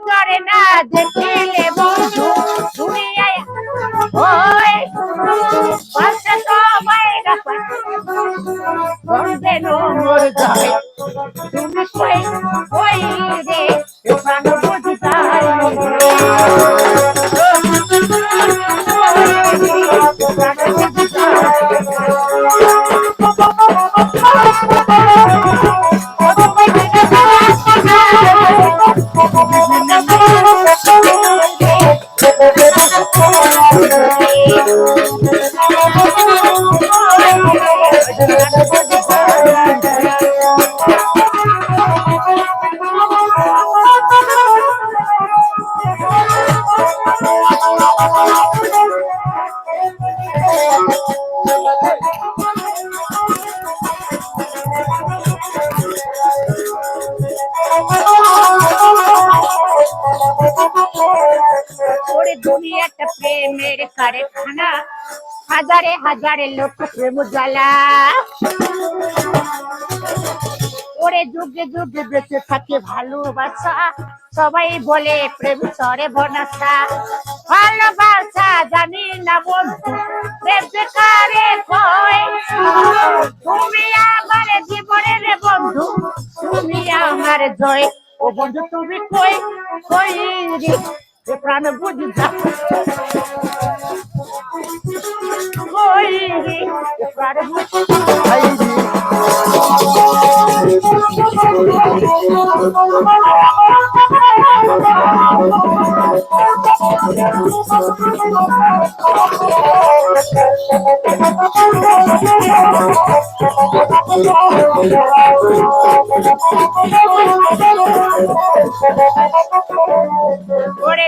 করে না দেখিলে বন্ধু দুনিয়ায় ওই পাশে সবাই বন্ধে নোর যায় তুমি কই কই রে প্রাণ বুঝি তাই দুনিয়াটা প্রেমের কারখানা হাজারে হাজারে লোক প্রেম জ্বালা ওরে যুগে যুগে বেঁচে থাকে ভালোবাসা সবাই বলে প্রেম সরে বনাসা ভালোবাসা জানি না বন্ধু প্রেম কারে কয় তুমি আমার জীবনের বন্ধু তুমি আমার জয় ও বন্ধু তুমি কই কই রে প্রাণ বুঝি যা কই রে প্রাণ বুঝি ওরে